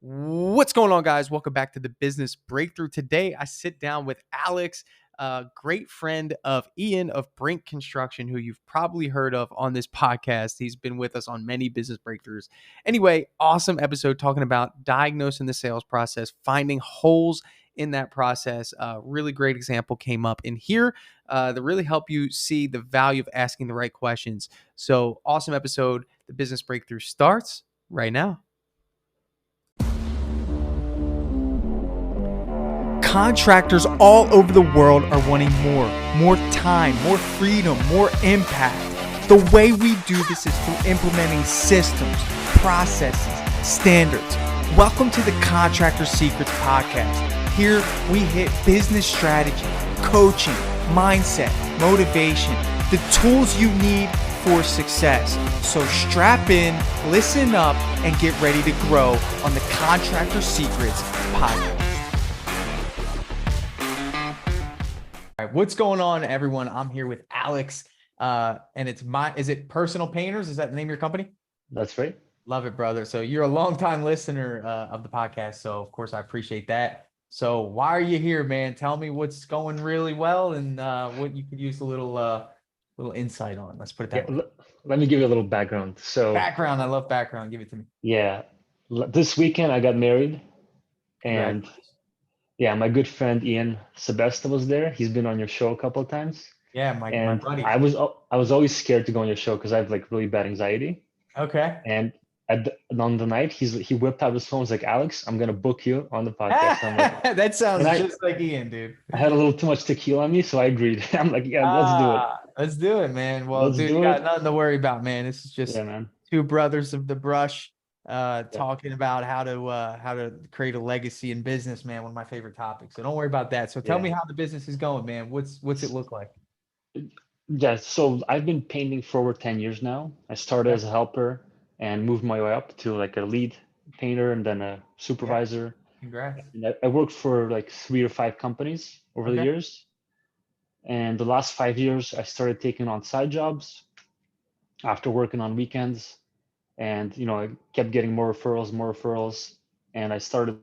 What's going on, guys? Welcome back to the Business Breakthrough. Today, I sit down with Alex, a great friend of Ian of Brink Construction, who you've probably heard of on this podcast. He's been with us on many business breakthroughs. Anyway, awesome episode talking about diagnosing the sales process, finding holes in that process. Really great example came up in here that really help you see the value of asking the right questions. So, awesome episode. The Business Breakthrough starts right now. Contractors all over the world are wanting more time, more freedom, more impact. The way we do this is through implementing systems, processes, standards. Welcome to the Contractor Secrets Podcast. Here we hit business strategy, coaching, mindset, motivation, the tools you need for success. So strap in, listen up, and get ready to grow on the Contractor Secrets Podcast. All right, what's going on, everyone? I'm here with Alex, and is it Personal Painters? Is that the name of your company? That's right. Love it, brother. So you're a longtime listener of the podcast, so of course I appreciate that. So why are you here, man? Tell me what's going really well and what you could use a little insight on. Let's put it that way. Let me give you a little background. Background, I love background. Give it to me. Yeah, this weekend I got married, and yeah, my good friend Ian Sebesta was there. He's been on your show a couple of times. Yeah, my buddy. I was always scared to go on your show because I have like really bad anxiety. Okay. And on the night, he whipped out his phone. He's like, "Alex, I'm gonna book you on the podcast." I'm like, that sounds just like Ian, dude. I had a little too much tequila on me, so I agreed. I'm like, "Yeah, let's do it. Let's do it, man." Well, dude, you got nothing to worry about, man. This is just two brothers of the brush talking about how to create a legacy in business, man. One of my favorite topics. So don't worry about that. So tell me how the business is going, man. What's it look like? Yeah, so I've been painting for over 10 years now. I started as a helper and moved my way up to like a lead painter and then a supervisor. Congrats. And I worked for like 3 or 5 companies over the years. And the last 5 years, I started taking on side jobs after working on weekends. And, I kept getting more referrals. And I started,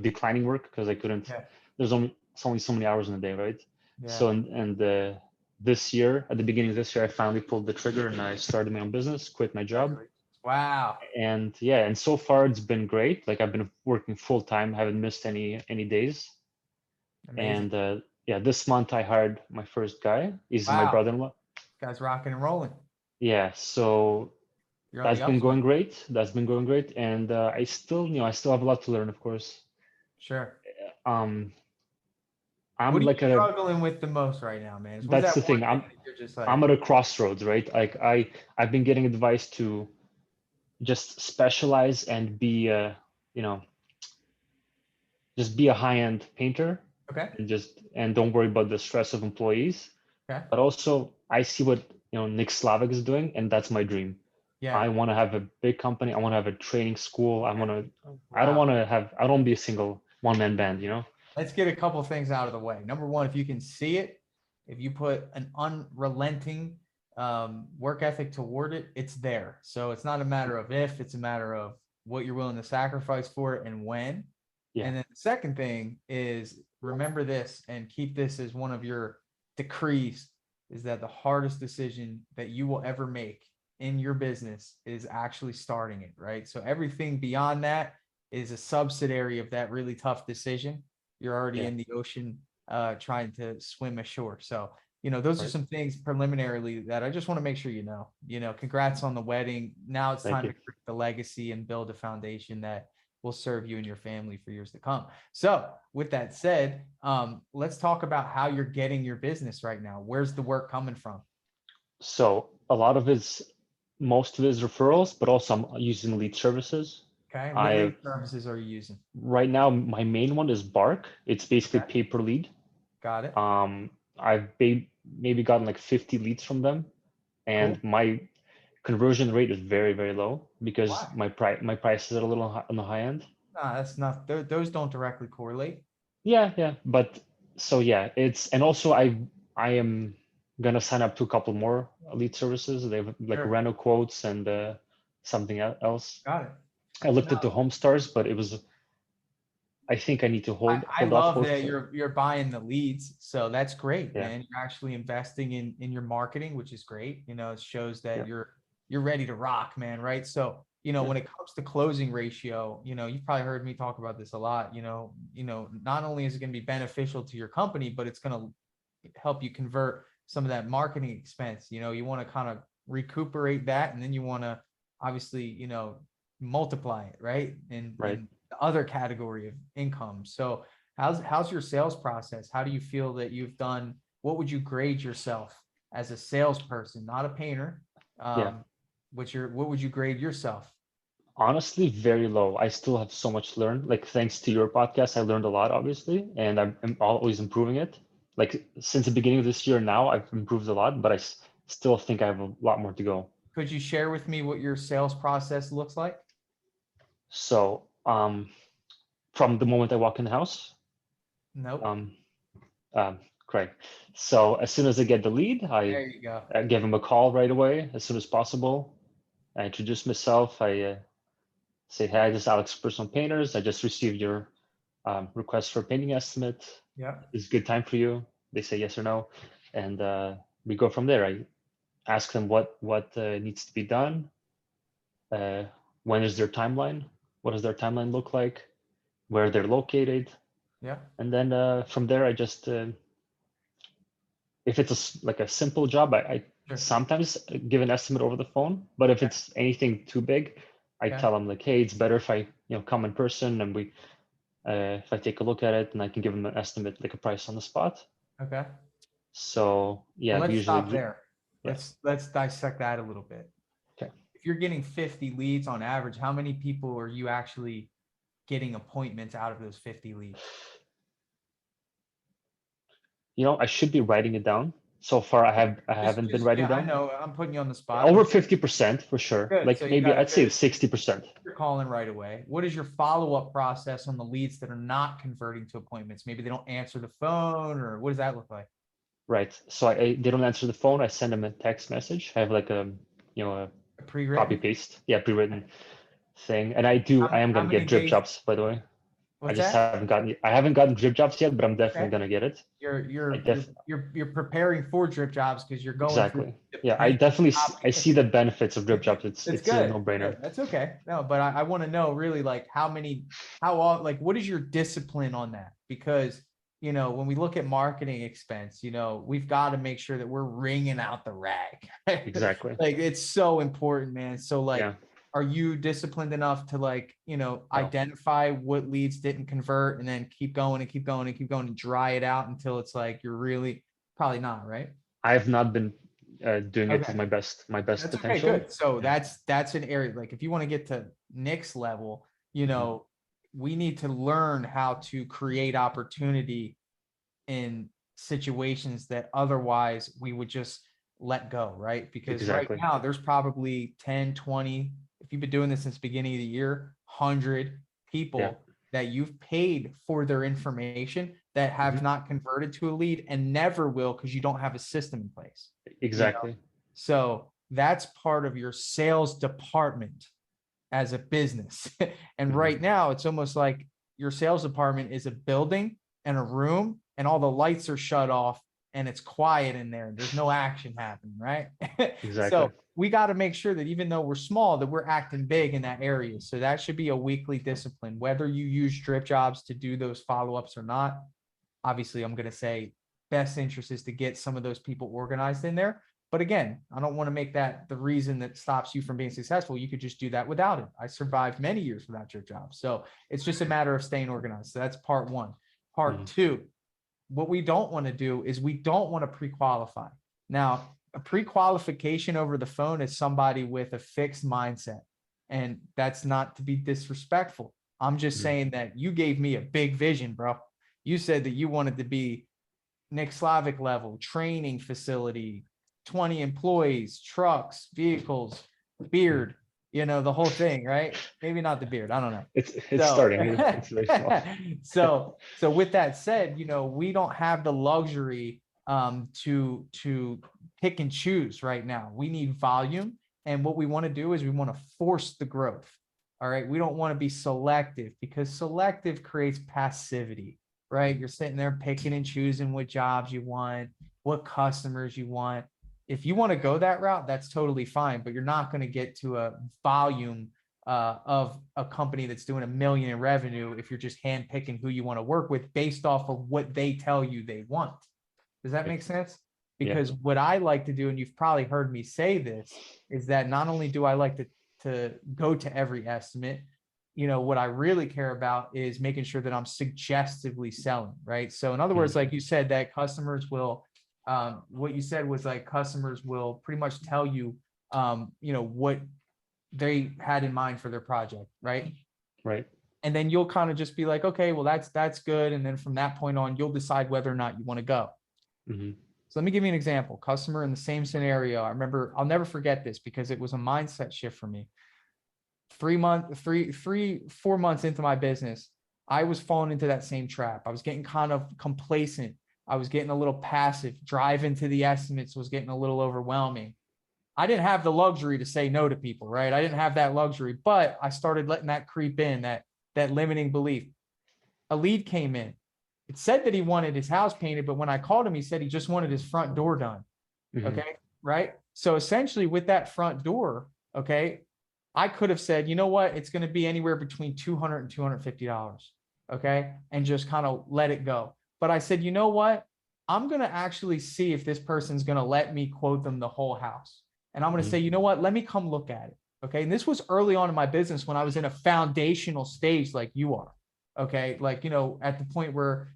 declining work because I couldn't, there's only so many hours in a day, right? Yeah. So, this year, at the beginning of this year, I finally pulled the trigger and I started my own business, quit my job. Wow. And so far it's been great. Like I've been working full time, haven't missed any days. Amazing. And this month I hired my first guy. He's my brother-in-law. Guy's rocking and rolling. Yeah. So that's been going great. And I still have a lot to learn, of course. Sure. I'm what are you struggling with the most right now, man? That's the thing. I'm at a crossroads, right? Like I've been getting advice to just specialize and be just be a high-end painter. Okay. And don't worry about the stress of employees. Okay. But also I see what Nick Slavik is doing, and that's my dream. Yeah. I want to have a big company. I want to have a training school. I don't want to be a single one-man band, Let's get a couple of things out of the way. Number one, if you can see it, if you put an unrelenting work ethic toward it, it's there. So it's not a matter of if, it's a matter of what you're willing to sacrifice for it and when. Yeah. And then the second thing is remember this and keep this as one of your decrees, is that the hardest decision that you will ever make in your business is actually starting it, right? So everything beyond that is a subsidiary of that really tough decision. You're already in the ocean trying to swim ashore. So, those are some things preliminarily that I just want to make sure congrats on the wedding. Now it's time to create the legacy and build a foundation that will serve you and your family for years to come. So with that said, let's talk about how you're getting your business right now. Where's the work coming from? So most of it is referrals, but also I'm using lead services. Okay. What lead services are you using? Right now, my main one is Bark. It's basically pay-per lead. Got it. I've maybe gotten like 50 leads from them, and my conversion rate is very, very low because my prices are a little on the high end. Nah, that's not. Those don't directly correlate. Yeah. But so and also I am gonna sign up to a couple more lead services. They have like Reno quotes and something else. Got it. I looked at the home stars, but it was I think I need to I hold off love for. that you're buying the leads. So that's great, Yeah, man. You're actually investing in your marketing, which is great. It shows that yeah, you're ready to rock, man. Right. So, yeah, when it comes to closing ratio, you've probably heard me talk about this a lot. Not only is it going to be beneficial to your company, but it's going to help you convert some of that marketing expense. You want to kind of recuperate that, and then you want to obviously, multiply it, right? right. In the other category of income. So how's your sales process? How do you feel that you've done? What would you grade yourself as a salesperson, not a painter? Yeah. What would you grade yourself? Honestly, very low. I still have so much to learn. Like thanks to your podcast, I learned a lot, obviously, and I'm always improving it. Like since the beginning of this year now, I've improved a lot, but still think I have a lot more to go. Could you share with me what your sales process looks like? So, from the moment I walk in the house, Nope. um, correct. So as soon as I get the lead, There you go. I give him a call right away as soon as possible. I introduce myself. I say, "Hey, this is Alex, Personal Painters. I just received your request for a painting estimate. Yeah. Is it a good time for you?" They say yes or no, and we go from there. I ask them what needs to be done. Uh, when is their timeline? What does their timeline look like? Where they're located, Yeah. and then from there, I just if it's like a simple job, I Sure. sometimes give an estimate over the phone. But if Okay. it's anything too big, I Okay. tell them like, hey, it's better if I come in person and we if I take a look at it and I can give them an estimate, like a price on the spot. Okay. So Well, yeah, we let's usually stop do. there. Yeah. Let's dissect that a little bit. Okay. If you're getting 50 leads on average, how many people are you actually getting appointments out of those 50 leads? I should be writing it down. So far, I haven't been writing Yeah, I down. know I'm putting you on the spot. Over 50% for sure. Good. So Like you maybe got a I'd say good, it's 60%. you're calling right away. What is your follow-up process on the leads that are not converting to appointments? Maybe they don't answer the phone, or what does that look like? Right. So they don't answer the phone. I send them a text message. I have like a copy Pre-written? paste. Yeah, pre-written thing. And I am How gonna many get drip days? jobs, by the way. What's that? I haven't gotten drip jobs yet, but I'm definitely Okay. gonna get it. You're I you're you're def you're you're preparing for drip jobs because you're going through Exactly. the Yeah, I pain. definitely I see the benefits of drip jobs. It's It's a good. no-brainer. Good. That's okay. No, but I want to know really like how often, like what is your discipline on that? Because when we look at marketing expense, we've got to make sure that we're wringing out the rag. Exactly. Like it's so important, man. So like, Yeah. are you disciplined enough to like, No. identify what leads didn't convert and then keep going and keep going and keep going and dry it out until it's like you're really probably not, right? I have not been doing it to Okay. my best That's okay, potential. good. So Yeah. that's an area, like if you want to get to Nick's level, Mhm. we need to learn how to create opportunity in situations that otherwise we would just let go, right? Because right Exactly. now there's probably 10, 20, if you've been doing this since the beginning of the year, 100 Yeah. people that you've paid for their information that have Mhm. not converted to a lead and never will because you don't have a system in place. Exactly. So that's part of your sales department as a business. And Mhm. right now, it's almost like your sales department is a building and a room, and all the lights are shut off and it's quiet in there. There's no action happening, right? Exactly. So we got to make sure that even though we're small, that we're acting big in that area. So that should be a weekly discipline, whether you use drip jobs to do those follow-ups or not. Obviously, I'm going to say best interest is to get some of those people organized in there. But again, I don't want to make that the reason that stops you from being successful. You could just do that without it. I survived many years without your job. So it's just a matter of staying organized. So that's part one. Part Mhm. two, what we don't want to do is we don't want to pre-qualify. Now, a pre-qualification over the phone is somebody with a fixed mindset. And that's not to be disrespectful. I'm just Mhm. saying that you gave me a big vision, bro. You said that you wanted to be Nick Slavic level, training facility, 20 employees, trucks, vehicles, Mhm. beard, the whole thing, right? Maybe not the beard. I don't know. It's So, starting. It's very small. so with that said, we don't have the luxury to pick and choose right now. We need volume. And what we want to do is we want to force the growth. All right. We don't want to be selective because selective creates passivity, right? You're sitting there picking and choosing what jobs you want, what customers you want. If you want to go that route, that's totally fine, but you're not going to get to a volume of a company that's doing $1 million in revenue if you're just handpicking who you want to work with based off of what they tell you they want. Does that make sense? Because what I like to do, and you've probably heard me say this, is that not only do I like to go to every estimate, what I really care about is making sure that I'm suggestively selling, right? So in other words, like you said, that customers will, what you said was like customers will pretty much tell you, what they had in mind for their project, right? Right. And then you'll kind of just be like, okay, well, that's good. And then from that point on, you'll decide whether or not you want to go. So let me give you an example. Customer in the same scenario. I remember, I'll never forget this because it was a mindset shift for me. 4 months into my business, I was falling into that same trap. I was getting kind of complacent. I was getting a little passive. Driving to the estimates was getting a little overwhelming. I didn't have the luxury to say no to people, right? I didn't have that luxury, but I started letting that creep in, that limiting belief. A lead came in. It said that he wanted his house painted, but when I called him, he said he just wanted his front door done. Okay. Right. So essentially with that front door, okay, I could have said, you know what, it's going to be anywhere between $200 and $250. Okay. And just kind of let it go. But I said, you know what, I'm going to actually see if this person's going to let me quote them the whole house. And I'm going to say, you know what, let me come look at it. Okay. And this was early on in my business when I was in a foundational stage like you are. Okay. Like, at the point where,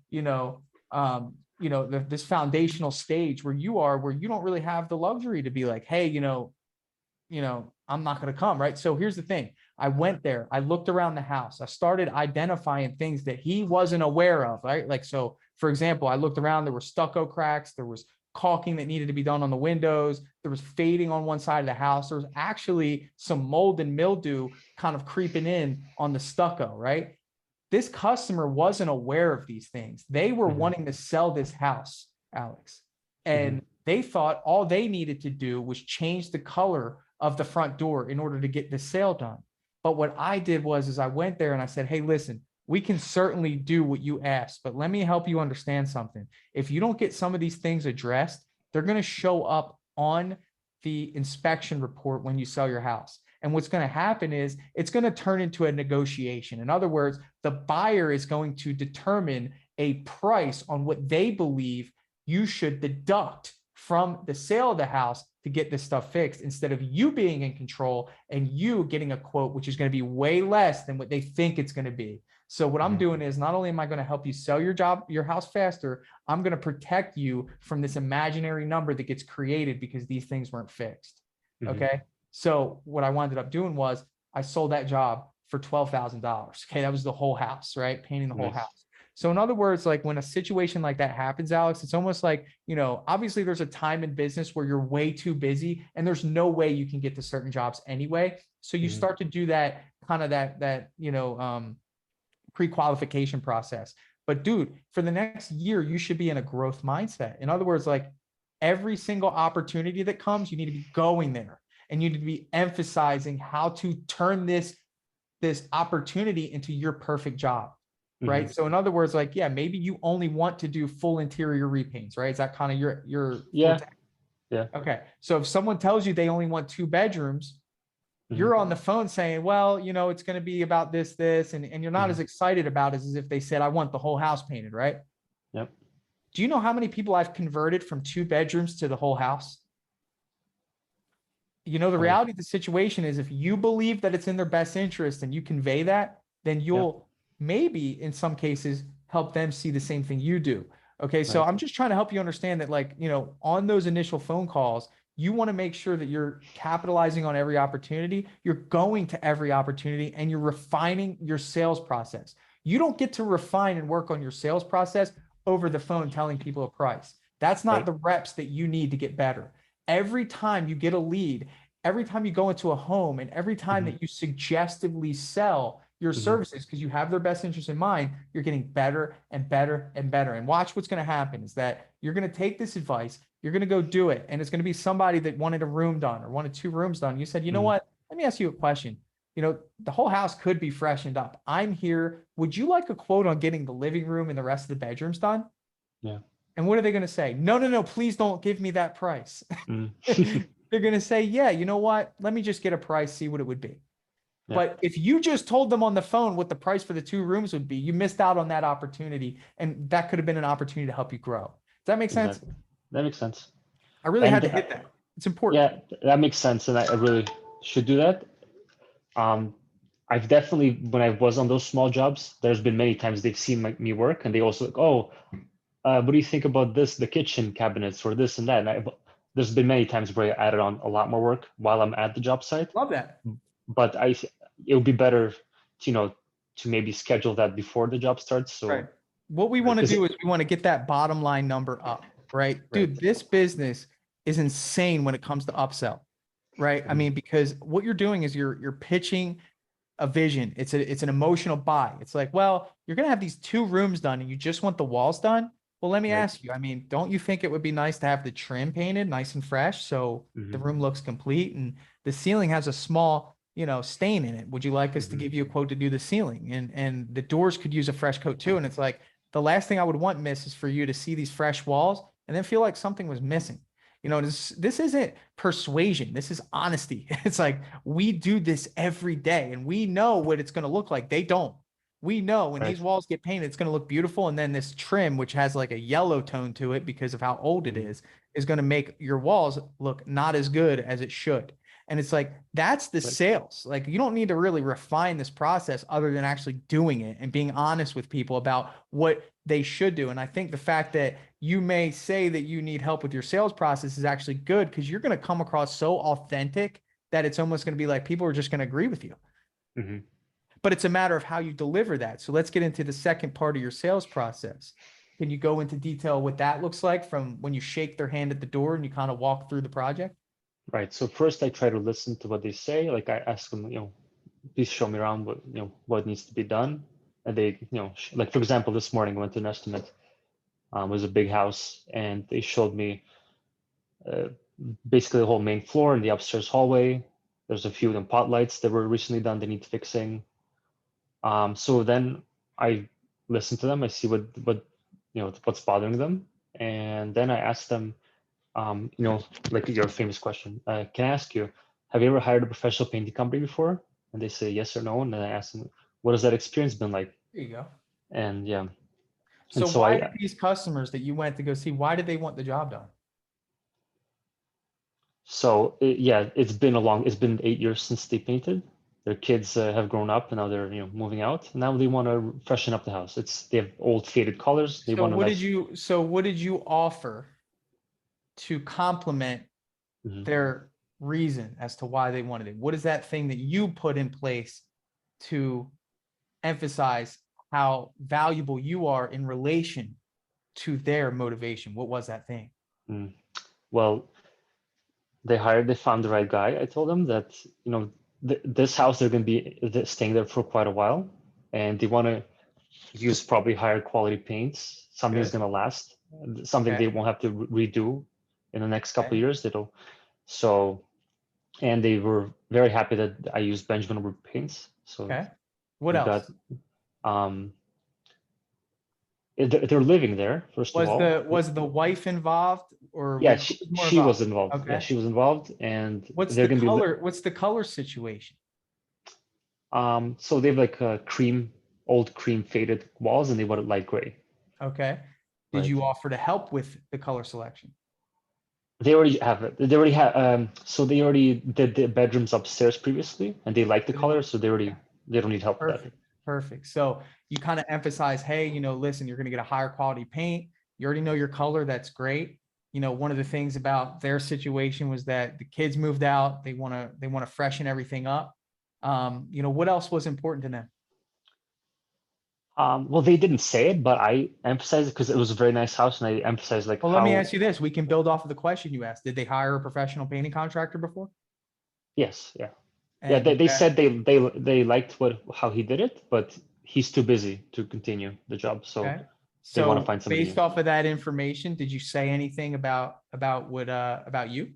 this foundational stage where you are, where you don't really have the luxury to be like, hey, I'm not going to come. Right. So here's the thing. I went there, I looked around the house, I started identifying things that he wasn't aware of. Right. Like, so for example, I looked around, there were stucco cracks, there was caulking that needed to be done on the windows, there was fading on one side of the house, there was actually some mold and mildew kind of creeping in on the stucco. Right. This customer wasn't aware of these things. They were wanting to sell this house, Alex. And they thought all they needed to do was change the color of the front door in order to get the sale done. But what I did was I went there and I said, hey, listen, we can certainly do what you asked, but let me help you understand something. If you don't get some of these things addressed, they're going to show up on the inspection report when you sell your house. And what's going to happen is it's going to turn into a negotiation. In other words, the buyer is going to determine a price on what they believe you should deduct from the sale of the house to get this stuff fixed, instead of you being in control and you getting a quote, which is going to be way less than what they think it's going to be. So what I'm doing is not only am I going to help you sell your house faster, I'm going to protect you from this imaginary number that gets created because these things weren't fixed. Okay. So what I wound up doing was I sold that job for $12,000. Okay. That was the whole house, right? Painting the whole house. So in other words, like when a situation like that happens, Alex, it's almost like, obviously there's a time in business where you're way too busy and there's no way you can get to certain jobs anyway. So you start to do that kind of that pre-qualification process. But dude, for the next year, you should be in a growth mindset. In other words, like every single opportunity that comes, you need to be going there. And you need to be emphasizing how to turn this opportunity into your perfect job, right? So in other words, like, yeah, maybe you only want to do full interior repaints, right? Is that kind of your yeah. Okay. So if someone tells you they only want 2 bedrooms, you're on the phone saying, well, it's going to be about this, and you're not as excited about it as if they said, I want the whole house painted, right? Yep. Do you know how many people I've converted from 2 bedrooms to the whole house? The reality of the situation is if you believe that it's in their best interest and you convey that, then you'll maybe in some cases help them see the same thing you do. Okay. So I'm just trying to help you understand that, like, on those initial phone calls, you want to make sure that you're capitalizing on every opportunity. You're going to every opportunity and you're refining your sales process. You don't get to refine and work on your sales process over the phone telling people a price. That's not the reps that you need to get better. Every time you get a lead, every time you go into a home, and every time that you suggestively sell your services because you have their best interest in mind, you're getting better and better and better. And watch what's going to happen is that you're going to take this advice, you're going to go do it. And it's going to be somebody that wanted a room done or wanted 2 rooms done. You said, you know what? Let me ask you a question. the whole house could be freshened up. I'm here. Would you like a quote on getting the living room and the rest of the bedrooms done? Yeah. And what are they going to say? No, no, no, please don't give me that price. Mm. They're going to say, yeah, you know what? Let me just get a price, see what it would be. Yeah. But if you just told them on the phone what the price for the 2 rooms would be, you missed out on that opportunity. And that could have been an opportunity to help you grow. Does that make sense? Exactly. That makes sense. I really had And to hit that. It's important. yeah, that makes sense. And I really should do that. I've definitely, when I was on those small jobs, there's been many times they've seen me work and they also like, oh, what do you think about this, the kitchen cabinets or this and that? And there's been many times where I added on a lot more work while I'm at the job site. Love that. But it would be better to maybe schedule that before the job starts. So Right. What we want to do is we want to get that bottom line number up, right? Dude, this business is insane when it comes to upsell, right? I mean, because what you're doing is you're pitching a vision. It's an emotional buy. It's like, well, you're going to have these 2 rooms done and you just want the walls done. Well, let me ask you, I mean, don't you think it would be nice to have the trim painted nice and fresh so the room looks complete and the ceiling has a small, stain in it? Would you like us to give you a quote to do the ceiling? And the doors could use a fresh coat too. And it's like, the last thing I would want, miss, is for you to see these fresh walls and then feel like something was missing. This isn't persuasion. This is honesty. It's like, we do this every day and we know what it's going to look like. They don't. We know when these walls get painted, it's going to look beautiful. And then this trim, which has like a yellow tone to it because of how old it is going to make your walls look not as good as it should. And it's like, that's the sales. Like, you don't need to really refine this process other than actually doing it and being honest with people about what they should do. And I think the fact that you may say that you need help with your sales process is actually good because you're going to come across so authentic that it's almost going to be like people are just going to agree with you. But it's a matter of how you deliver that. So let's get into the second part of your sales process. Can you go into detail what that looks like from when you shake their hand at the door and you kind of walk through the project? Right. So first I try to listen to what they say. Like I ask them, please show me around what needs to be done. And they, like for example, this morning I went to an estimate. It was a big house and they showed me basically the whole main floor and the upstairs hallway. There's a few of them pot lights that were recently done, they need fixing. So then I listen to them, I see what's bothering them. And then I ask them, like your famous question, can I ask you, have you ever hired a professional painting company before? And they say yes or no. And then I ask them, what has that experience been like? There you go. And yeah. So why did these customers that you went to go see, why did they want the job done? So it's been 8 years since they painted. Their kids have grown up and now they're moving out. Now they want to freshen up the house. They have old faded colors. They want what did you offer to complement their reason as to why they wanted it? What is that thing that you put in place to emphasize how valuable you are in relation to their motivation? What was that thing? Well, they found the right guy. I told them that, this house, they're going to be staying there for quite a while and they want to use probably higher quality paints. Something's going to last, something they won't have to redo in the next couple of years. And they were very happy that I used Benjamin Wood paints. So what else? They're living there, first of all. Was the wife involved or yeah, she was involved. Okay. Yeah, she was involved. And what's the color? What's the color situation? So they have like old cream faded walls and they want it light gray. Okay. Did you offer to help with the color selection? They already have it. They already have so they already did the bedrooms upstairs previously and they like the color, so they don't need help with that. Perfect. So you kind of emphasize, hey, listen, you're going to get a higher quality paint. You already know your color. That's great. One of the things about their situation was that the kids moved out. They want to freshen everything up. What else was important to them? Well, they didn't say it, but I emphasized it because it was a very nice house, and I emphasized like. Well, let me ask you this: we can build off of the question you asked. Did they hire a professional painting contractor before? Yes. Yeah. Yeah. They said they liked how he did it, but he's too busy to continue the job, so they want to find somebody. Based off of that information, did you say anything about you?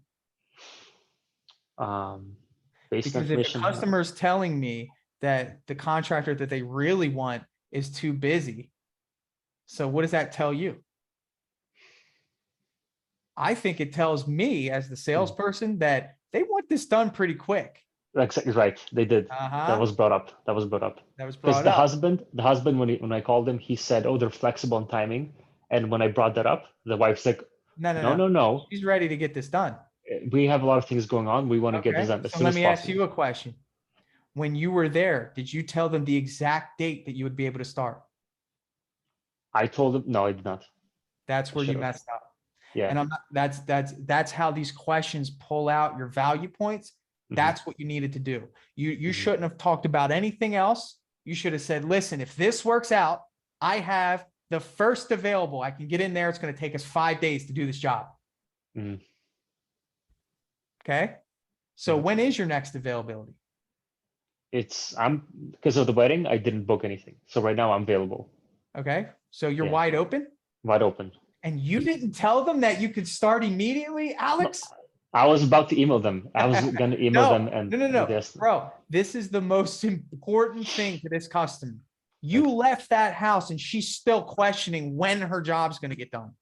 Based Because if the information. customer is telling me that the contractor that they really want is too busy, so what does that tell you? I think it tells me as the salesperson that they want this done pretty quick. Exactly right. They did. Uh-huh. That was brought up. That was brought up. That was Because brought up. the husband, when I called him, he said, "Oh, they're flexible on timing." And when I brought that up, the wife's like, "No. She's ready to get this done. We have a lot of things going on. We want to get this Okay. done as So soon let as me ask possible." you a question. When you were there, did you tell them the exact date that you would be able to start? I told him, no, I did not. That's where you should've. messed up. Yeah. And I'm not, that's how these questions pull out your value points. That's what you needed to do. You shouldn't have talked about anything else. You should have said, listen, if this works out, I have the first available. I can get in there. It's going to take us 5 days to do this job. Okay. So when is your next availability? I'm because of the wedding, I didn't book anything. So right now I'm available. Okay. So you're Yeah. wide open? Wide open. And you didn't tell them that you could start immediately, Alex? No, I was about to email them. I was going to email them and No. Bro, this is the most important thing to this customer. You left that house and she's still questioning when her job's going to get done.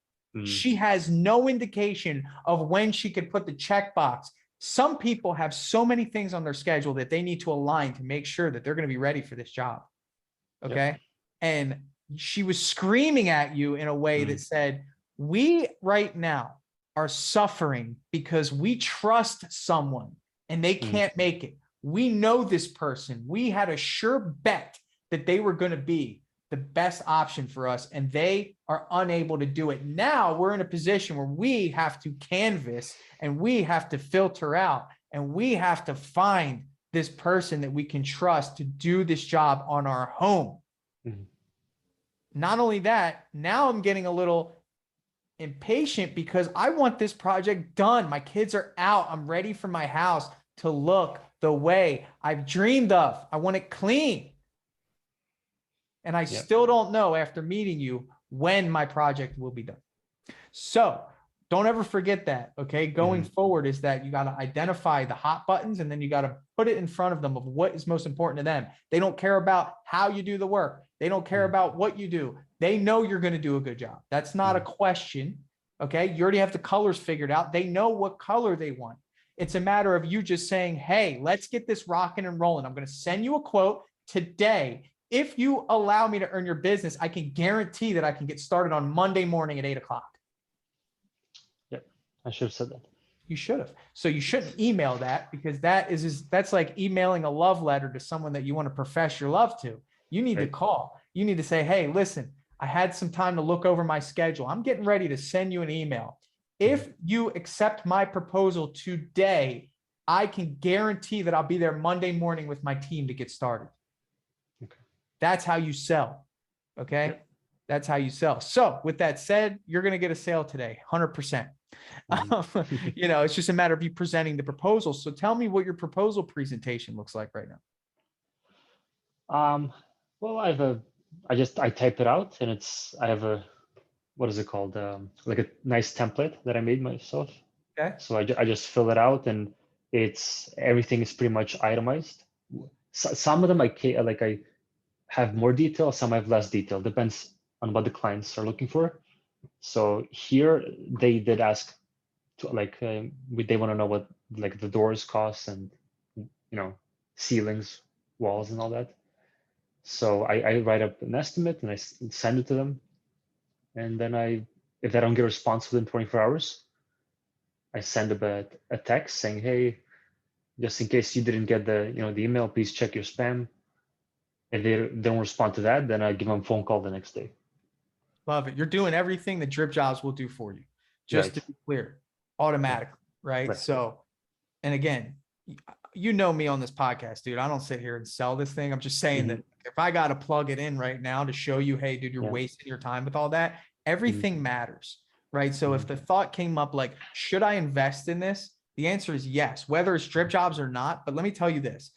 She has no indication of when she could put the checkbox. Some people have so many things on their schedule that they need to align to make sure that they're going to be ready for this job. Okay. Yep. And she was screaming at you in a way that said, we right now are suffering because we trust someone and they can't make it. We know this person. We had a sure bet that they were going to be the best option for us, and they are unable to do it. Now we're in a position where we have to canvas and we have to filter out and we have to find this person that we can trust to do this job on our home. Not only that, now I'm getting a little impatient because I want this project done. My kids are out. I'm ready for my house to look the way I've dreamed of. I want it clean. And I still don't know after meeting you when my project will be done. So don't ever forget that. Okay. Going forward is that you got to identify the hot buttons and then you got to put it in front of them of what is most important to them. They don't care about how you do the work. They don't care about what you do. They know you're going to do a good job. That's not a question. Okay. You already have the colors figured out. They know what color they want. It's a matter of you just saying, hey, let's get this rocking and rolling. I'm going to send you a quote today. If you allow me to earn your business, I can guarantee that I can get started on Monday morning at 8 o'clock. Yep. I should have said that. You should have. So you shouldn't email that because that's like emailing a love letter to someone that you want to profess your love to. You need to call. You need to say, hey, listen, I had some time to look over my schedule. I'm getting ready to send you an email. If you accept my proposal today, I can guarantee that I'll be there Monday morning with my team to get started. Okay. That's how you sell. Okay. Yep. That's how you sell. So with that said, you're going to get a sale today, 100%. You know, it's just a matter of you presenting the proposal. So tell me what your proposal presentation looks like right now. Well, I type it out and I have a, what is it called? Like a nice template that I made myself. Okay. So I just fill it out and everything is pretty much itemized. Some of them I have more detail, some I have less detail. Depends on what the clients are looking for. So here they did ask to they want to know what like the doors cost and ceilings, walls and all that. So I write up an estimate and I send it to them. And then if I don't get a response within 24 hours, I send a text saying, hey, just in case you didn't get the email, please check your spam. If they don't respond to that, then I give them a phone call the next day. Love it. You're doing everything that Dripjobs will do for you. Just to be clear, automatically, right? So, and again, you know me on this podcast, dude. I don't sit here and sell this thing. I'm just saying that if I got to plug it in right now to show you, hey, dude, you're wasting your time with all that. Everything matters, right? So if the thought came up like, should I invest in this? The answer is yes, whether it's Dripjobs or not. But let me tell you this.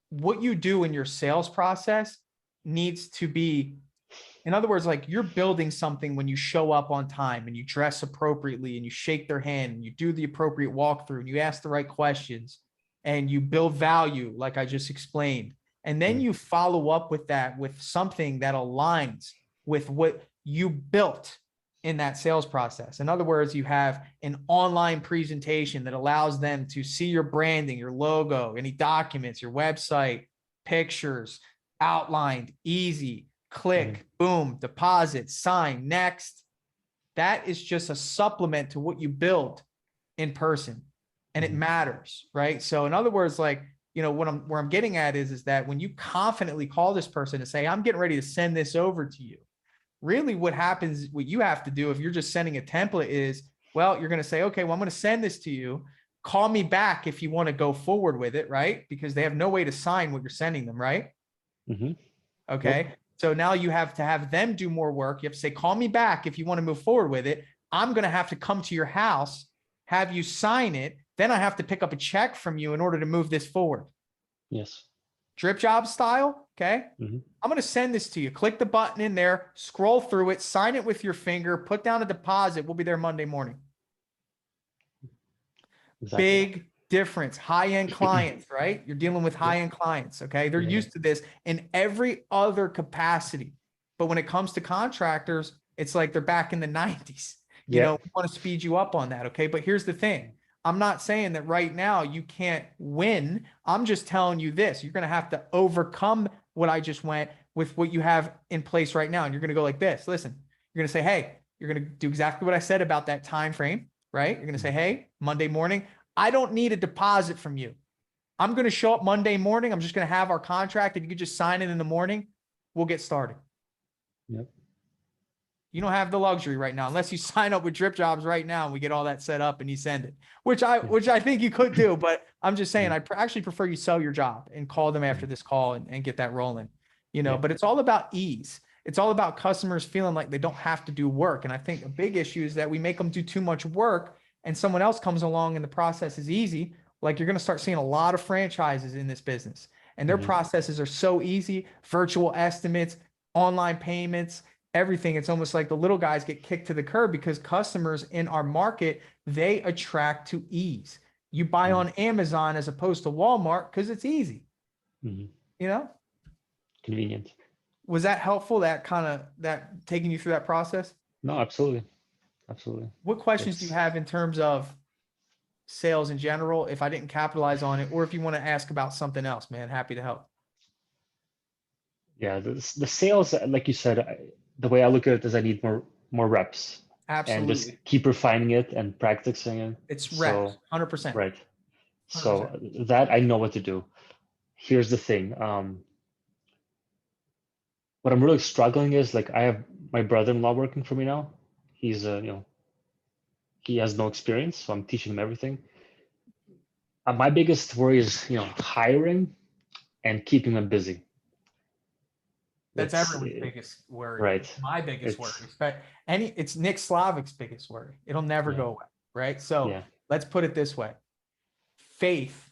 What you do in your sales process needs to be, in other words, like you're building something when you show up on time and you dress appropriately and you shake their hand and you do the appropriate walkthrough and you ask the right questions and you build value, like I just explained. And then you follow up with that with something that aligns with what you built in that sales process. In other words, you have an online presentation that allows them to see your branding, your logo, any documents, your website, pictures, outlined, easy, click, boom, deposit, sign, next. That is just a supplement to what you build in person, and it matters, right? So in other words, like, you know, where I'm getting at is that when you confidently call this person and say, I'm getting ready to send this over to you, really what happens, what you have to do if you're just sending a template is, well, you're going to say, okay, well, I'm going to send this to you. Call me back if you want to go forward with it, right? Because they have no way to sign what you're sending them, right? Okay. Yep. So now you have to have them do more work. You have to say, call me back if you want to move forward with it. I'm going to have to come to your house, have you sign it. Then I have to pick up a check from you in order to move this forward. Yes. Dripjobs style. Okay. I'm going to send this to you. Click the button in there, scroll through it, sign it with your finger, put down a deposit. We'll be there Monday morning. Exactly. Big difference. High-end clients, right? You're dealing with high-end clients. Okay. They're used to this in every other capacity. But when it comes to contractors, it's like they're back in the 90s. You know, we want to speed you up on that. Okay. But here's the thing. I'm not saying that right now you can't win. I'm just telling you this. You're going to have to overcome what I just went with what you have in place right now. And you're going to go like this. Listen, you're going to say, hey, you're going to do exactly what I said about that time frame, right? You're going to say, hey, Monday morning, I don't need a deposit from you. I'm going to show up Monday morning. I'm just going to have our contract. If you could just sign it in the morning, we'll get started. Yep. You don't have the luxury right now, unless you sign up with Dripjobs right now and we get all that set up and you send it, which I think you could do. But I'm just saying, I actually prefer you sell your job and call them after this call and get that rolling, you know, but it's all about ease. It's all about customers feeling like they don't have to do work. And I think a big issue is that we make them do too much work and someone else comes along and the process is easy. Like, you're going to start seeing a lot of franchises in this business and their processes are so easy. Virtual estimates, online payments, everything. It's almost like the little guys get kicked to the curb because customers in our market, they attract to ease. You buy on Amazon as opposed to Walmart because it's easy. You know, Convenient. was that helpful? That taking you through that process? No, absolutely. Absolutely. What questions do you have in terms of sales in general? If I didn't capitalize on it, or if you want to ask about something else, man, happy to help. Yeah, the sales, like you said, the way I look at it is I need more reps. Absolutely. And just keep refining it and practicing it. It's reps, 100%. Right. 100%. So that I know what to do. Here's the thing. What I'm really struggling is, like, I have my brother-in-law working for me now. He's he has no experience, so I'm teaching him everything. My biggest worry is, hiring and keeping them busy. That's everyone's biggest worry. Right. It's my biggest worry. It's Nick Slavic's biggest worry. It'll never go away. Right. So let's put it this way. Faith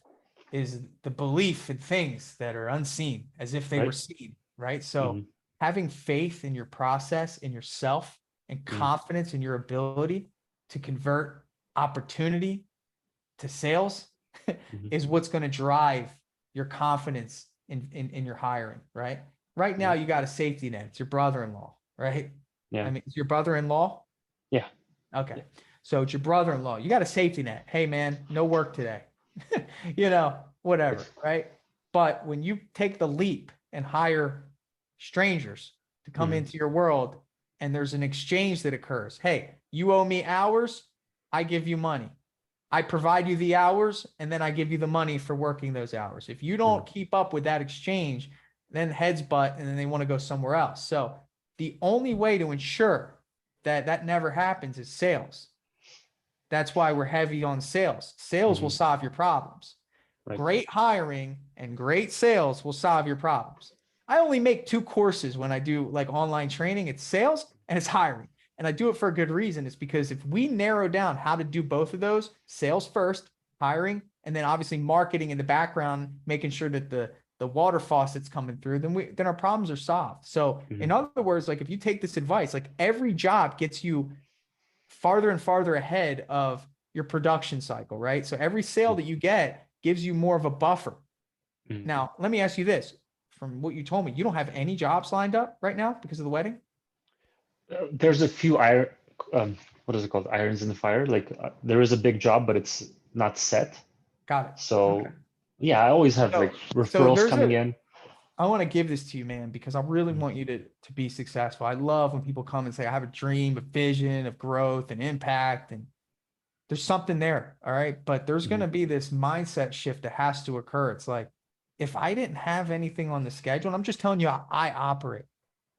is the belief in things that are unseen as if they were seen. Right. So having faith in your process, in yourself, and confidence in your ability to convert opportunity to sales is what's going to drive your confidence in your hiring. Right. Right now, you got a safety net. It's your brother-in-law, right? Yeah. I mean, it's your brother-in-law? Yeah. Okay. So it's your brother-in-law. You got a safety net. Hey, man, no work today. Whatever, right? But when you take the leap and hire strangers to come into your world and there's an exchange that occurs. Hey, you owe me hours. I give you money. I provide you the hours and then I give you the money for working those hours. If you don't keep up with that exchange, then heads butt, and then they want to go somewhere else. So the only way to ensure that that never happens is sales. That's why we're heavy on sales. Sales will solve your problems. Right. Great hiring and great sales will solve your problems. I only make 2 courses when I do like online training. It's sales and it's hiring. And I do it for a good reason. It's because if we narrow down how to do both of those, sales first, hiring, and then obviously marketing in the background, making sure that the water faucet's coming through, then our problems are solved. So in other words, like, if you take this advice, like, every job gets you farther and farther ahead of your production cycle, right? So every sale that you get gives you more of a buffer. Mhm. Now, let me ask you this. From what you told me, you don't have any jobs lined up right now because of the wedding? There's a few what is it called? Irons in the fire. Like there is a big job, but it's not set. Got it. Okay. So yeah, I always have like So referrals there's coming in. I want to give this to you, man, because I really Mhm. want you to be successful. I love when people come and say, I have a dream, a vision of growth and impact, and there's something there. All right. But there's going Mhm. to be this mindset shift that has to occur. It's like, if I didn't have anything on the schedule, and I'm just telling you, I operate,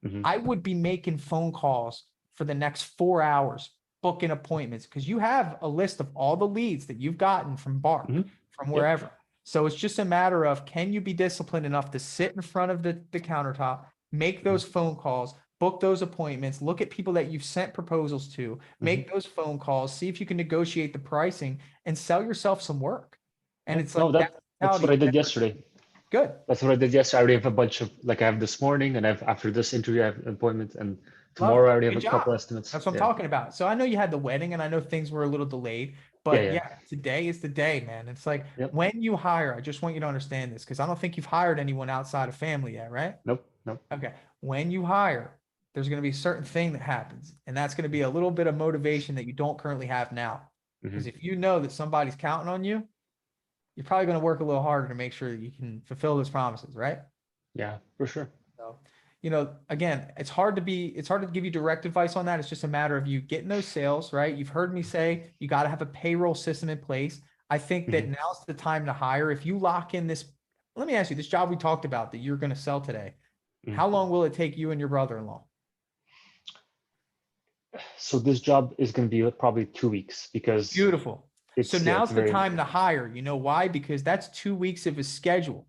Mhm. I would be making phone calls for the next 4 hours, booking appointments, because you have a list of all the leads that you've gotten from Bark, Mhm. from Yep. wherever. So it's just a matter of, can you be disciplined enough to sit in front of the countertop, make those phone calls, book those appointments, look at people that you've sent proposals to, Mhm. make those phone calls, see if you can negotiate the pricing and sell yourself some work. And Yeah. it's like No, that that's what mentality I did never yesterday. good. That's what I did yesterday. I already have a bunch of like I have this morning, and I've after this interview I have an appointment, and Love tomorrow it. I already have Good a couple job. estimates. That's what I'm Yeah. talking about. So I know you had the wedding and I know things were a little delayed, Yeah. but Yeah. yeah, today is the day, man. It's like Yep. when you hire, I just want you to understand this because I don't think you've hired anyone outside of family yet, right? Nope. Nope. Okay. When you hire, there's going to be a certain thing that happens, and that's going to be a little bit of motivation that you don't currently have now. Because Mhm. if you know that somebody's counting on you, you're probably going to work a little harder to make sure that you can fulfill those promises, right? Yeah, for sure. So, again, it's hard to give you direct advice on that. It's just a matter of you getting those sales, right? You've heard me say you got to have a payroll system in place. I think that Mhm. now's the time to hire. If you lock in this, let me ask you, this job we talked about that you're going to sell today, Mhm. how long will it take you and your brother-in-law? So this job is going to be probably 2 weeks because Beautiful. So it's now's the very. time to hire. You know why? Because that's 2 weeks of his schedule.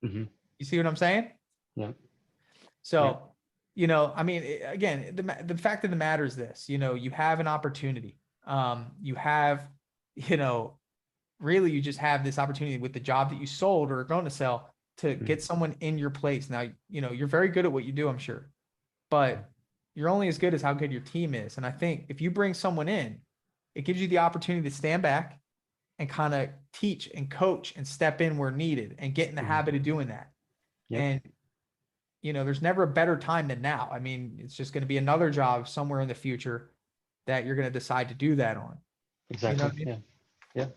Mhm. You see what I'm saying? Yeah. Yeah. So, I mean, again, the fact of the matter is this, you have an opportunity. You have, you know, really you just have this opportunity with the job that you sold or are going to sell to Mhm. get someone in your place. Now, you're very good at what you do, I'm sure, but you're only as good as how good your team is. And I think if you bring someone in, it gives you the opportunity to stand back and kind of teach and coach and step in where needed and get in the Mhm. habit of doing that. Yep. And there's never a better time than now. I mean, it's just going to be another job somewhere in the future that you're going to decide to do that on. You know Exactly. what I mean? Yeah. Yeah.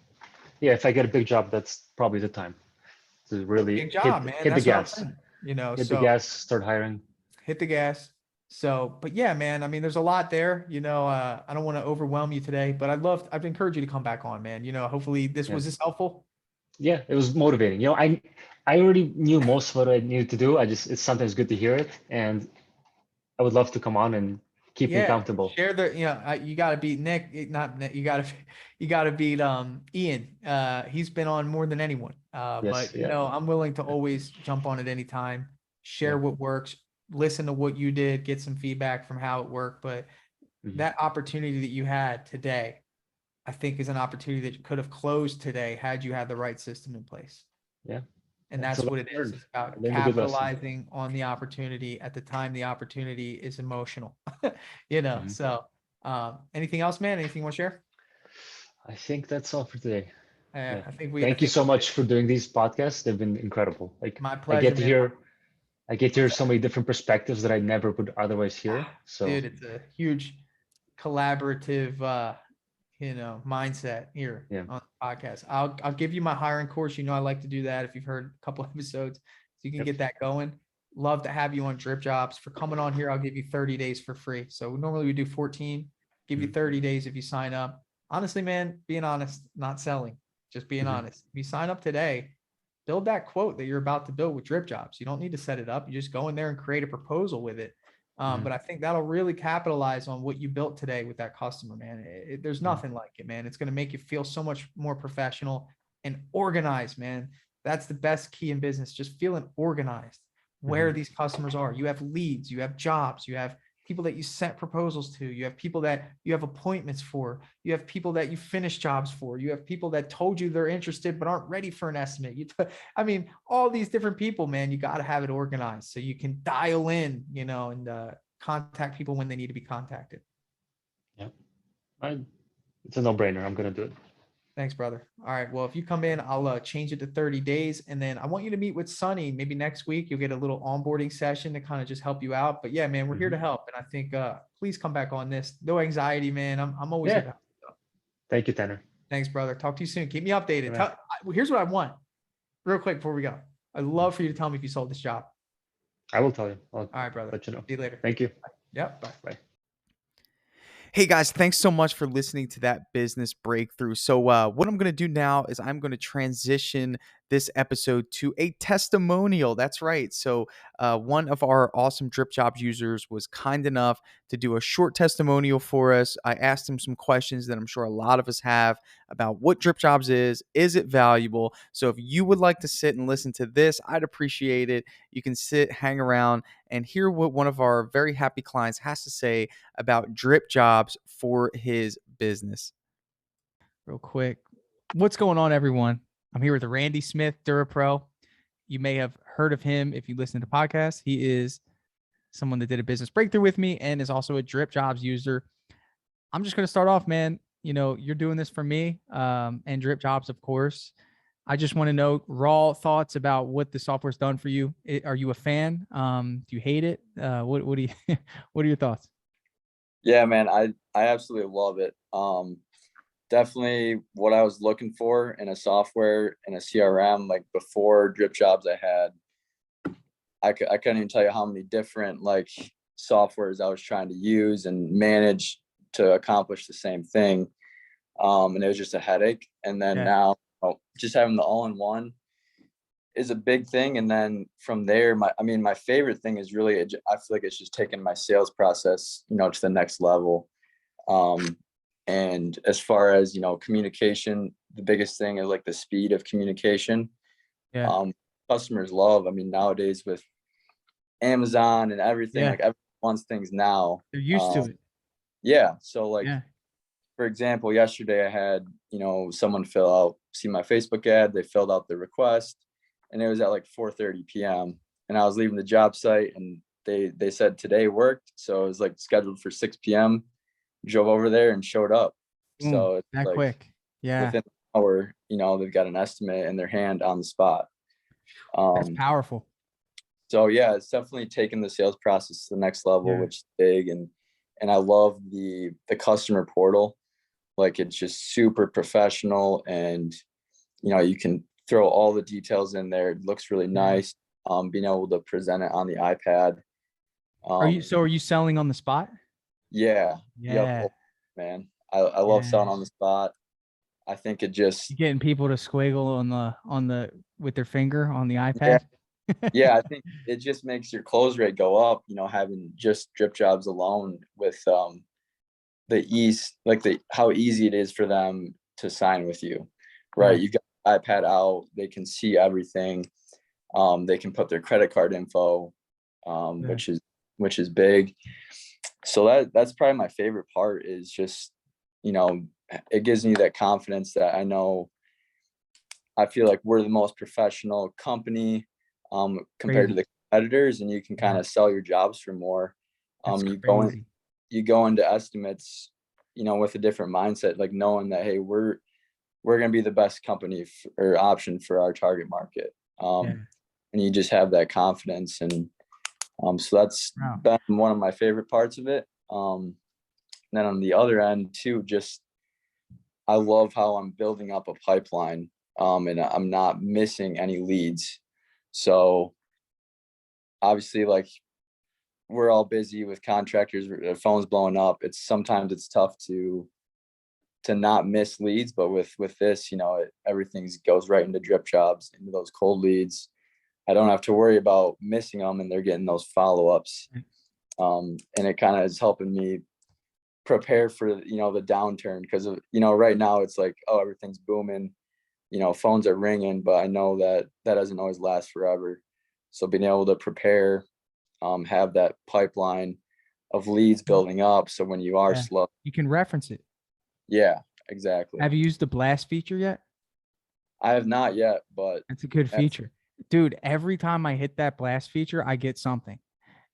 Yeah. If I get a big job, that's probably the time to really Big job, man. hit the That's what I'm gas, saying. hit the So gas, start hiring. hit the gas. So, but yeah, man, I mean, there's a lot there, I don't want to overwhelm you today, but I'd encourage you to come back on, man. Hopefully Yeah. was this helpful? Yeah. It was motivating. I already knew most of what I needed to do. It's sometimes good to hear it, and I would love to come on and keep me Yeah, accountable. share you got to beat Nick, not Nick, you got to beat Ian. He's been on more than anyone. Yes. But Yeah. I'm willing to always jump on at any time, Yeah. share what works, listen to what you did, get some feedback from how it worked. But Mhm. that opportunity that you had today, I think is an opportunity that could have closed today had you had the right system in place. Yeah. And It's a that's what lesson it is. learned. It's I about learned a good lesson. capitalizing on the opportunity at the time the opportunity is emotional. Mhm. So anything else, man? Anything you want to share? I think that's all for today. Yeah. I Thank you think so much for doing these podcasts. They've been incredible. Like my I pleasure, get to man. hear I get to hear What's so that? many different perspectives that I never would otherwise hear. So Dude, it's a huge collaborative, mindset here yeah. on the podcast. I'll give you my hiring course. I like to do that if you've heard a couple episodes, so you can Yep. get that going. Love to have you on Dripjobs. For coming on here, I'll give you 30 days for free. So normally we do 14, give you Mhm. 30 days if you sign up. Honestly, man, being honest, not selling, just being Mhm. honest. If you sign up today, build that quote that you're about to build with Dripjobs. You don't need to set it up. You just go in there and create a proposal with it. Mhm. But I think that'll really capitalize on what you built today with that customer, man. There's Mhm. nothing like it, man. It's going to make you feel so much more professional and organized, man. That's the best key in business, just feeling organized where Mhm. these customers are. You have leads, you have jobs, you have people that you sent proposals to, you have people that you have appointments for, you have people that you finish jobs for, you have people that told you they're interested but aren't ready for an estimate. I mean, all these different people, man, you got to have it organized so you can dial in, and contact people when they need to be contacted. Yeah. I, it's a no-brainer. I'm gonna do it. Thanks, brother. All right. Well, if you come in, I'll change it to 30 days. And then I want you to meet with Sonny. Maybe next week you'll get a little onboarding session to kind of just help you out. But yeah, man, we're here to help. And I think please come back on this. No anxiety, man. I'm always here to help. Thank you, Tanner. Thanks, brother. Talk to you soon. Keep me updated. Right. Here's what I want real quick before we go. I'd love for you to tell me if you sold this job. I will tell you. All right, brother. Let you know. See you later. Thank you. Yep. Bye. Bye. Hey guys, thanks so much for listening to that business breakthrough. So what I'm going to do now is I'm going to transition this episode to a testimonial. That's right. So one of our awesome Dripjobs users was kind enough to do a short testimonial for us. I asked him some questions that I'm sure a lot of us have about what Dripjobs is it valuable? So if you would like to sit and listen to this, I'd appreciate it. You can sit, hang around, and hear what one of our very happy clients has to say about Dripjobs for his business. Real quick. What's going on, everyone? I'm here with Randy Smith, DuraPro. You may have heard of him if you listen to podcasts. He is someone that did a business breakthrough with me and is also a Dripjobs user. I'm just going to start off, man. You know, you're doing this for me and Dripjobs, of course. I just want to know raw thoughts about what the software's done for you. Are you a fan? Do you hate it? What do you, what are your thoughts? Yeah, man, I absolutely love it. Definitely what I was looking for in a software and a CRM. Like before Dripjobs, I couldn't even tell you how many different like softwares I was trying to use and manage to accomplish the same thing. And it was just a headache. And then now just having the all-in-one is a big thing. And then from there, my favorite thing is really, I feel like it's just taking my sales process, to the next level. And as far as, communication, the biggest thing is like the speed of communication. Customers love, nowadays with Amazon and everything, like everyone wants things now. They're used to it. Yeah. So like, for example, yesterday I had, someone see my Facebook ad, they filled out the request and it was at like 4:30 p.m. and I was leaving the job site and they said today worked. So it was like scheduled for 6 p.m. Drove over there and showed up. So it's that like quick. Yeah. Within an hour, they've got an estimate in their hand on the spot. That's powerful. So yeah, it's definitely taken the sales process to the next level, which is big. And I love the customer portal. Like it's just super professional and, you can throw all the details in there. It looks really nice. Being able to present it on the iPad. Are you selling on the spot? Yeah. Yeah. Man. I love selling on the spot. I think it just you're getting people to squiggle on the with their finger on the iPad. Yeah, I think it just makes your close rate go up, having just Dripjobs alone with the ease, like how easy it is for them to sign with you. Right. You got iPad out, they can see everything. They can put their credit card info, which is big. So that's probably my favorite part is just, it gives me that confidence that I feel like we're the most professional company compared to the competitors, and you can kind of sell your jobs for more. You go into estimates, with a different mindset, like knowing that, hey, we're going to be the best company or option for our target market. And you just have that confidence. And so that's been one of my favorite parts of it. Then on the other end too, just I love how I'm building up a pipeline and I'm not missing any leads. So obviously, like we're all busy with contractors, their phones blowing up. Sometimes it's tough to not miss leads, but with this, everything goes right into Dripjobs, into those cold leads. I don't have to worry about missing them, and they're getting those follow-ups. And it kind of is helping me prepare for, the downturn, because right now it's like, oh, everything's booming, phones are ringing, but I know that doesn't always last forever. So being able to prepare, have that pipeline of leads building up, so when you are slow, you can reference it. Yeah, exactly. Have you used the blast feature yet? I have not yet, but that's a good feature. Dude, every time I hit that blast feature, I get something,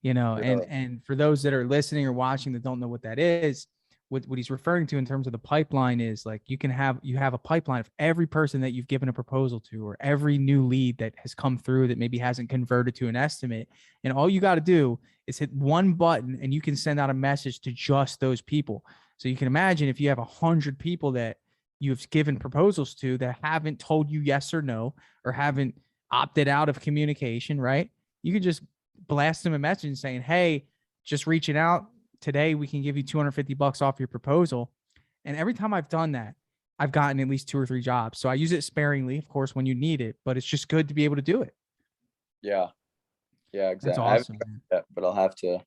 Really? and for those that are listening or watching that don't know what that is, what he's referring to in terms of the pipeline is like you have a pipeline of every person that you've given a proposal to, or every new lead that has come through that maybe hasn't converted to an estimate. And all you got to do is hit one button and you can send out a message to just those people. So you can imagine if you have 100 people that you've given proposals to that haven't told you yes or no, or haven't opted out of communication, right? You can just blast them a message saying, hey, just reaching out today, we can give you $250 off your proposal. And every time I've done that, I've gotten at least 2 or 3 jobs. So I use it sparingly, of course, when you need it, but it's just good to be able to do it. Yeah. Yeah, That's exactly. awesome, I haven't man. tried that, but I'll have to.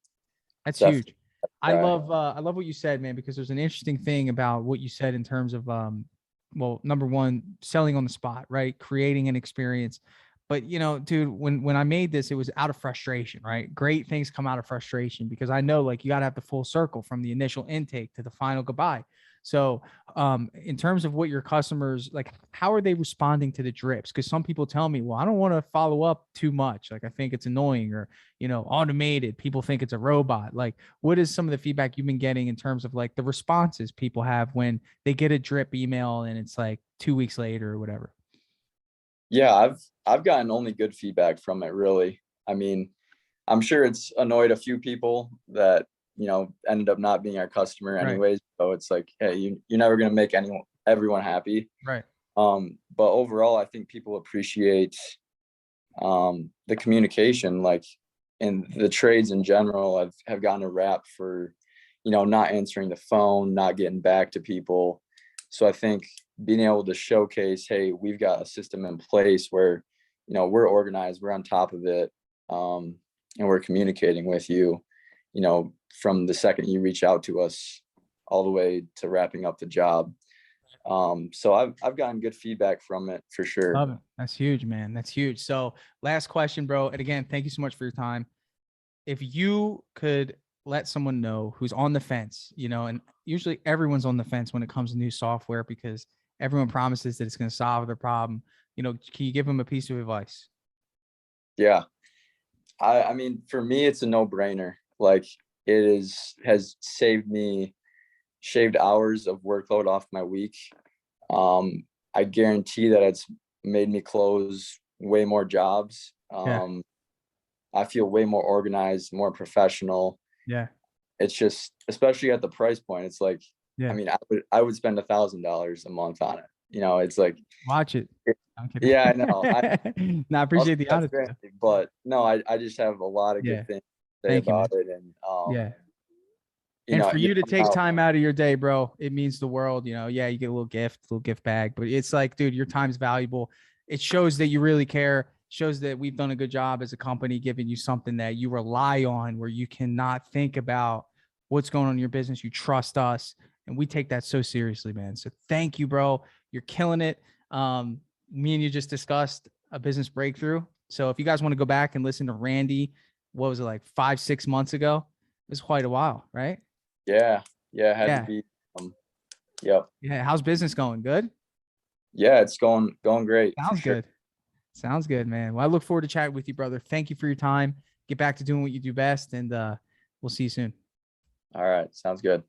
That's definitely huge. I try. love what you said, man, because there's an interesting thing about what you said in terms of, well, number one, selling on the spot, right? Creating an experience. But you know, dude, when I made this, it was out of frustration, right? Great things come out of frustration, because I know like you got to have the full circle from the initial intake to the final goodbye. So in terms of what your customers like, how are they responding to the drips? Because some people tell me, well, I don't want to follow up too much. Like I think it's annoying, or, you know, automated. People think it's a robot. Like, what is some of the feedback you've been getting in terms of like the responses people have when they get a drip email and it's like 2 weeks later or whatever? Yeah, I've gotten only good feedback from it, really. I mean, I'm sure it's annoyed a few people that, you know, ended up not being our customer Right. anyways. So it's like, hey, you're never gonna make everyone happy. Right. But overall, I think people appreciate the communication, like in the trades in general have gotten a rap for, you know, not answering the phone, not getting back to people. So I think being able to showcase, hey, we've got a system in place where, you know, we're organized, we're on top of it, and we're communicating with you, you know, from the second you reach out to us all the way to wrapping up the job. So I've gotten good feedback from it for sure. Love it. That's huge, man. That's huge. So last question, bro. And again, thank you so much for your time. If you could let someone know who's on the fence, you know, and usually everyone's on the fence when it comes to new software because everyone promises that it's going to solve their problem. You know, can you give them a piece of advice? Yeah. I mean, for me, it's a no-brainer. Like has shaved hours of workload off my week. I guarantee that it's made me close way more jobs. Yeah. I feel way more organized, more professional. Yeah. It's just, especially at the price point, it's like, Yeah. I mean, I would spend $1,000 a month on it. You know, it's like, Watch it. I'm kidding. yeah, I know. No, I appreciate the That's honesty. granted, but no, I just have a lot of Yeah. good things to say Thank you, about man. it. And, Yeah. you And know, for you to know take how- time out of your day, bro, it means the world. You know, yeah, you get a little gift bag, but it's like, dude, your time's valuable. It shows that you really care. Shows that we've done a good job as a company, giving you something that you rely on, where you cannot think about what's going on in your business. You trust us, and we take that so seriously, man. So thank you, bro. You're killing it. Me and you just discussed a business breakthrough. So if you guys want to go back and listen to Randy, what was it, like 5-6 months ago? It was quite a while, right? Yeah. It had Yeah. to be. Yep. Yeah. How's business going? Good? Yeah, it's going great. for Sounds sure. good. Sounds good, man. Well, I look forward to chatting with you, brother. Thank you for your time. Get back to doing what you do best, and we'll see you soon. All right. Sounds good.